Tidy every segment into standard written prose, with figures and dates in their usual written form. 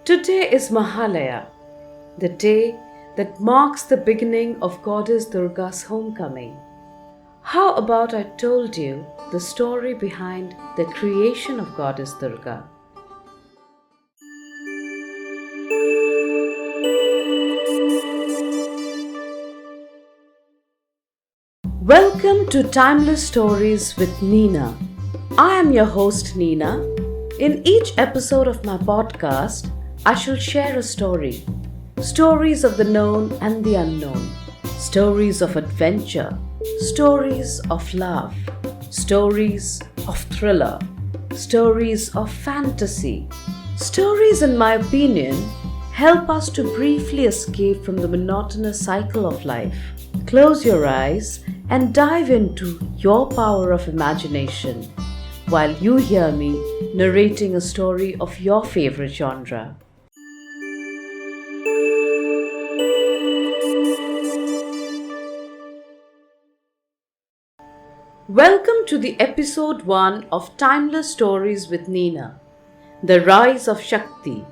Today is Mahalaya, the day that marks the beginning of Goddess Durga's homecoming. How about I told you the story behind the creation of Goddess Durga? Welcome to Timeless Stories with Nina. I am your host Nina. In each episode of my podcast, I shall share a story. Stories of the known and the unknown. Stories of adventure. Stories of love. Stories of thriller. Stories of fantasy. Stories, in my opinion, help us to briefly escape from the monotonous cycle of life. Close your eyes and dive into your power of imagination while you hear me narrating a story of your favorite genre. Welcome to the episode 1 of Timeless Stories with Nina, the rise of Shakti.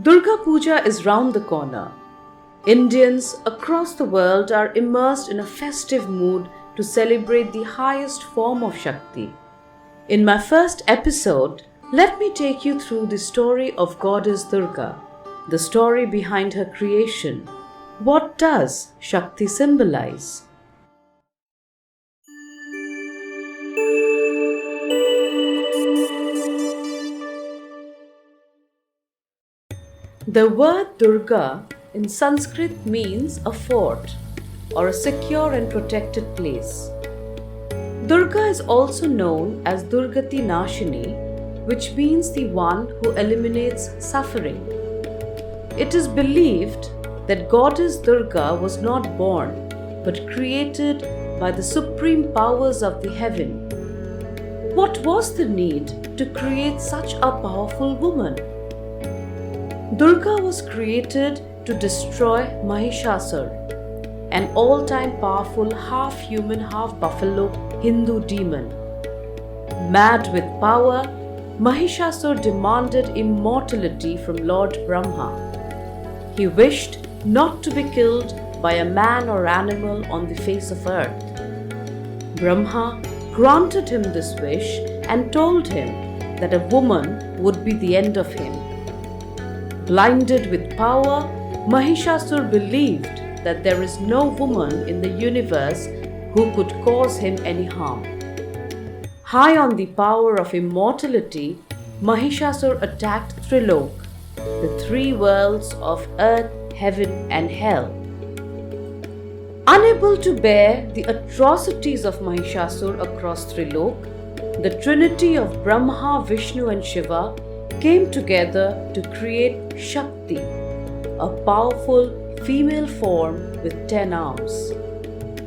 Durga Puja is round the corner. Indians across the world are immersed in a festive mood to celebrate the highest form of Shakti. In my first episode, let me take you through the story of Goddess Durga, the story behind her creation. What does Shakti symbolize? The word Durga in Sanskrit means a fort or a secure and protected place. Durga is also known as Durgati Nashini, which means the one who eliminates suffering. It is believed that Goddess Durga was not born but created by the supreme powers of the heaven. What was the need to create such a powerful woman? Durga was created to destroy Mahishasur, an all-time powerful half-human, half-buffalo Hindu demon. Mad with power, Mahishasur demanded immortality from Lord Brahma. He wished not to be killed by a man or animal on the face of earth. Brahma granted him this wish and told him that a woman would be the end of him. Blinded with power, Mahishasur believed that there is no woman in the universe who could cause him any harm. High on the power of immortality, Mahishasur attacked Trilok, the three worlds of earth, heaven and hell. Unable to bear the atrocities of Mahishasur across Trilok, the trinity of Brahma, Vishnu and Shiva came together to create Shakti, a powerful female form with 10 arms.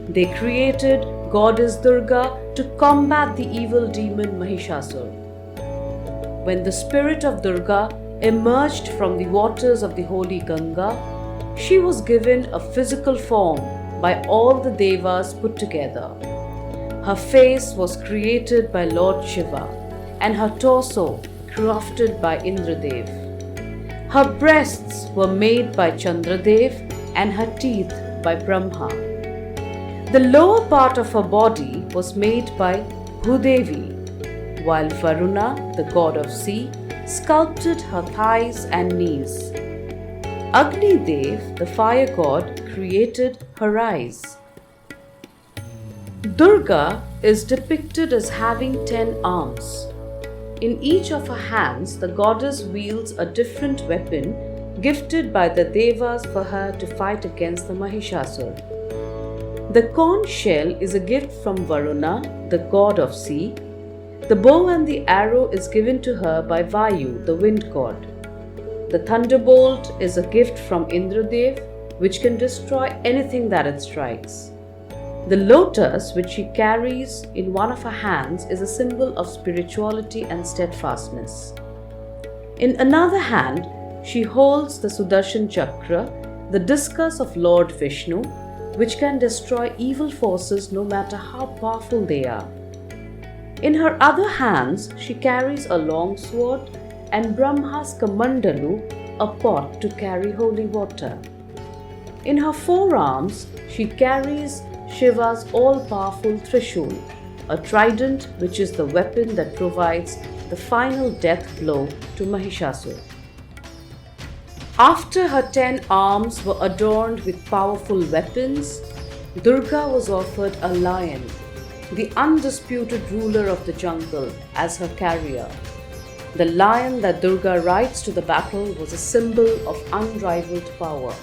They created Goddess Durga to combat the evil demon Mahishasur. When the spirit of Durga emerged from the waters of the holy Ganga, she was given a physical form by all the Devas put together. Her face was created by Lord Shiva and her torso crafted by Indradev. Her breasts were made by Chandradev and her teeth by Brahma. The lower part of her body was made by Bhudevi, while Varuna, the god of sea, sculpted her thighs and knees. Agni Dev, the fire god, created her eyes. Durga is depicted as having 10 arms. In each of her hands, the goddess wields a different weapon gifted by the Devas for her to fight against the Mahishasur. The conch shell is a gift from Varuna, the god of sea. The bow and the arrow is given to her by Vayu, the wind god. The thunderbolt is a gift from Indradev, which can destroy anything that it strikes. The lotus, which she carries in one of her hands, is a symbol of spirituality and steadfastness. In another hand, she holds the Sudarshan Chakra, the discus of Lord Vishnu, which can destroy evil forces no matter how powerful they are. In her other hands, she carries a long sword and Brahma's Kamandalu, a pot to carry holy water. In her forearms, she carries Shiva's all-powerful Trishul, a trident which is the weapon that provides the final death blow to Mahishasur. After her 10 arms were adorned with powerful weapons, Durga was offered a lion, the undisputed ruler of the jungle, as her carrier. The lion that Durga rides to the battle was a symbol of unrivaled power.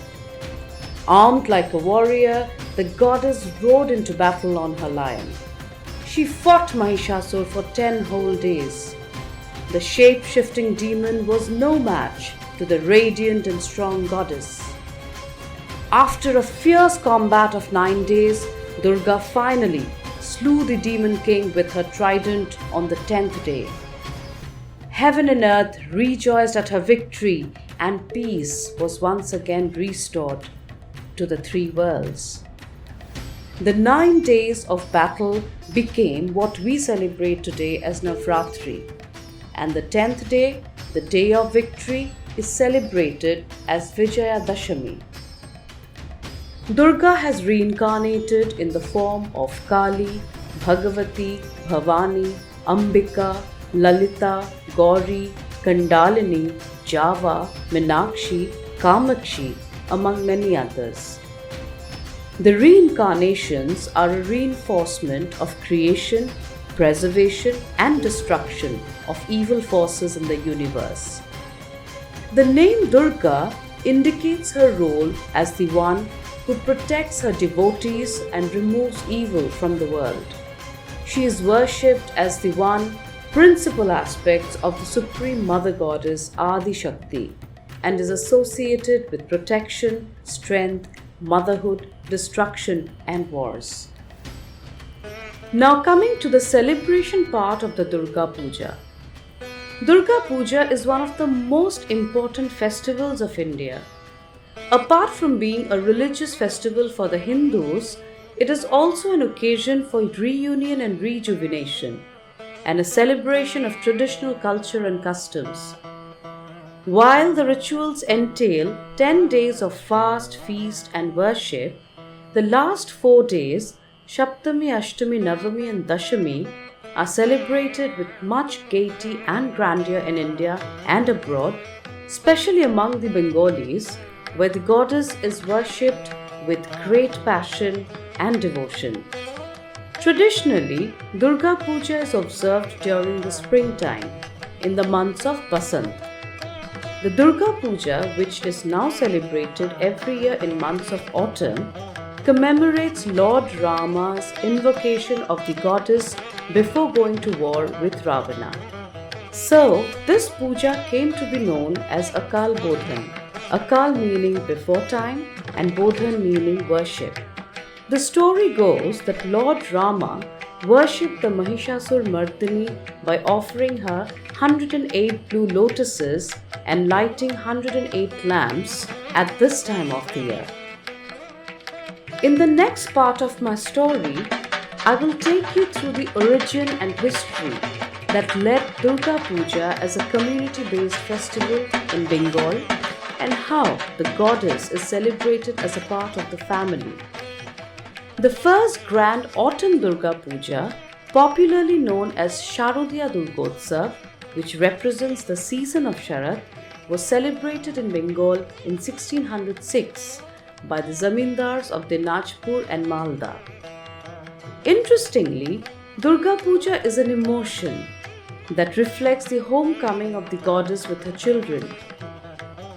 Armed like a warrior, the goddess rode into battle on her lion. She fought Mahishasur for 10 whole days. The shape-shifting demon was no match to the radiant and strong goddess. After a fierce combat of 9 days, Durga finally slew the demon king with her trident on the 10th day. Heaven and earth rejoiced at her victory, and peace was once again restored to the 3 worlds. The 9 days of battle became what we celebrate today as Navratri, and the 10th day, the day of victory, is celebrated as Vijaya Dashami. Durga has reincarnated in the form of Kali, Bhagavati, Bhavani, Ambika, Lalita, Gauri, Kandalini, Java, Meenakshi, Kamakshi, among many others. The reincarnations are a reinforcement of creation, preservation, and destruction of evil forces in the universe. The name Durga indicates her role as the one who protects her devotees and removes evil from the world. She is worshipped as the one principal aspect of the Supreme Mother Goddess Adi Shakti, and is associated with protection, strength, motherhood, destruction, and wars. Now coming to the celebration part of the Durga Puja. Durga Puja is one of the most important festivals of India. Apart from being a religious festival for the Hindus, it is also an occasion for reunion and rejuvenation, and a celebration of traditional culture and customs. While the rituals entail 10 days of fast, feast, and worship, the last 4 days, Saptami, Ashtami, Navami, and Dashami, are celebrated with much gaiety and grandeur in India and abroad, especially among the Bengalis, where the goddess is worshipped with great passion and devotion. Traditionally, Durga Puja is observed during the springtime, in the months of Basant. The Durga Puja, which is now celebrated every year in months of autumn, commemorates Lord Rama's invocation of the goddess before going to war with Ravana. So, this puja came to be known as Akal Bodhan, Akal meaning before time and Bodhan meaning worship. The story goes that Lord Rama worshipped the Mahishasur Mardini by offering her 108 blue lotuses and lighting 108 lamps at this time of the year. In the next part of my story, I will take you through the origin and history that led Durga Puja as a community-based festival in Bengal, and how the goddess is celebrated as a part of the family. The first grand autumn Durga Puja, popularly known as Sharodiya Durgotsav, which represents the season of Sharad, was celebrated in Bengal in 1606 by the zamindars of Dinajpur and Malda. Interestingly, Durga Puja is an emotion that reflects the homecoming of the goddess with her children.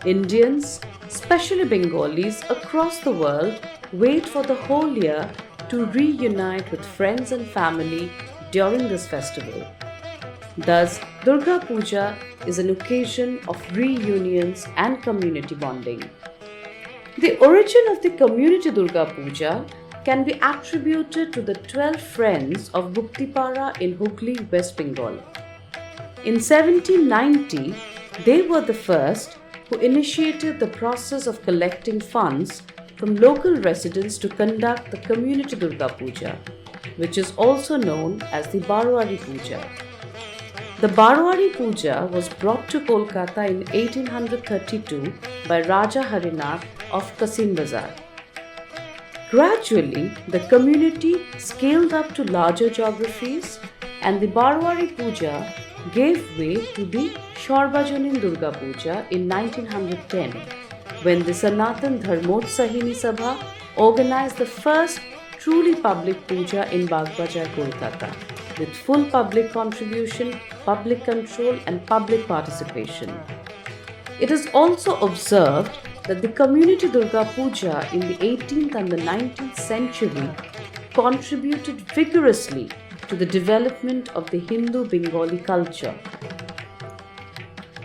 Indians, especially Bengalis across the world, wait for the whole year to reunite with friends and family during this festival. Thus, Durga Puja is an occasion of reunions and community bonding. The origin of the community Durga Puja can be attributed to the 12 friends of Buktipara in Hooghly, West Bengal. In 1790, they were the first who initiated the process of collecting funds from local residents to conduct the community Durga Puja, which is also known as the Barwari Puja. The Barwari Puja was brought to Kolkata in 1832 by Raja Harinath of Kasim Bazar. Gradually, the community scaled up to larger geographies and the Barwari Puja gave way to the Sarvajanin Durga Puja in 1910 when the Sanatan Dharmotsahini Sabha organized the first truly public puja in Bagbazar, Kolkata, with full public contribution, public control and public participation. It is also observed that the community Durga Puja in the 18th and the 19th century contributed vigorously to the development of the Hindu Bengali culture.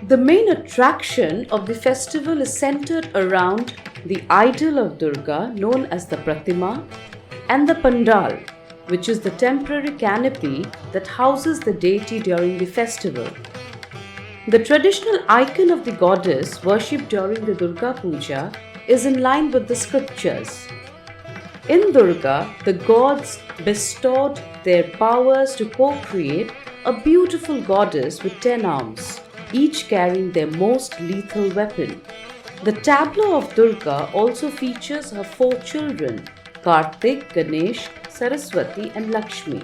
The main attraction of the festival is centered around the idol of Durga known as the Pratima and the Pandal, which is the temporary canopy that houses the deity during the festival. The traditional icon of the goddess worshipped during the Durga Puja is in line with the scriptures. In Durga, the gods bestowed their powers to co-create a beautiful goddess with 10 arms, each carrying their most lethal weapon. The tableau of Durga also features her 4 children, Kartik, Ganesh, Saraswati and Lakshmi.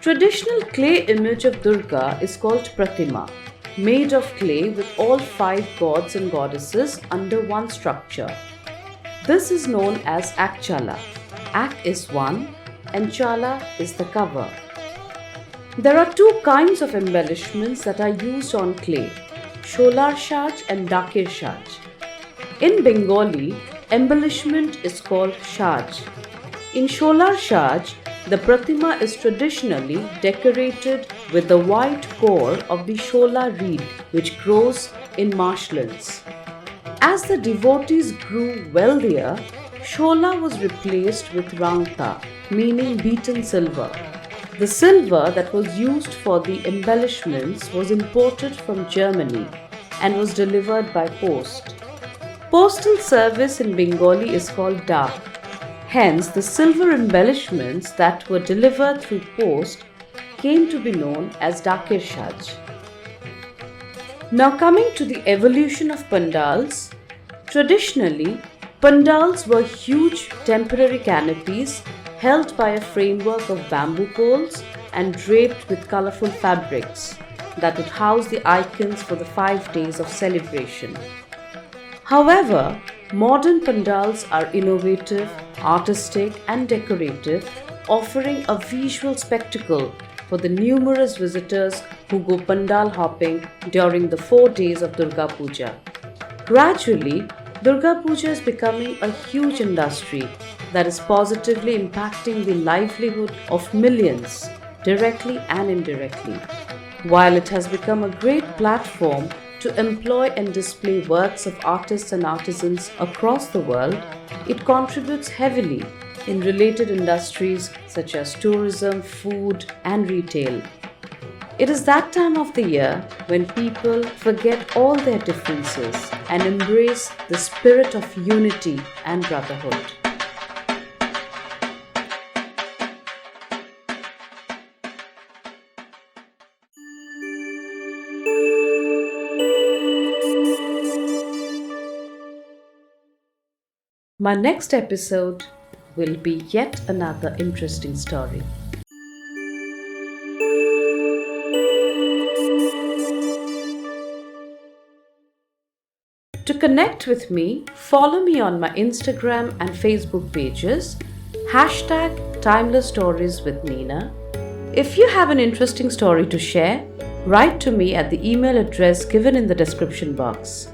Traditional clay image of Durga is called Pratima, made of clay with all 5 gods and goddesses under one structure. This is known as Akchala. Ak is one and Chala is the cover. There are 2 kinds of embellishments that are used on clay, Sholar Shaj and Dakir Shaj. In Bengali, embellishment is called Shaj. In Sholar Shaj, the Pratima is traditionally decorated with the white core of the Shola reed which grows in marshlands. As the devotees grew wealthier, Shola was replaced with Rangta, meaning beaten silver. The silver that was used for the embellishments was imported from Germany and was delivered by post. Postal service in Bengali is called Dak. Hence, the silver embellishments that were delivered through post came to be known as Dakir Shaj. Now coming to the evolution of pandals, traditionally, pandals were huge temporary canopies held by a framework of bamboo poles and draped with colorful fabrics that would house the icons for the 5 days of celebration. However, modern pandals are innovative, artistic and decorative, offering a visual spectacle for the numerous visitors who go pandal hopping during the 4 days of Durga Puja. Gradually, Durga Puja is becoming a huge industry that is positively impacting the livelihood of millions, directly and indirectly. While it has become a great platform to employ and display works of artists and artisans across the world, it contributes heavily in related industries such as tourism, food, and retail. It is that time of the year when people forget all their differences and embrace the spirit of unity and brotherhood. My next episode will be yet another interesting story. To connect with me, follow me on my Instagram and Facebook pages, #timelessstorieswithnina. If you have an interesting story to share, write to me at the email address given in the description box.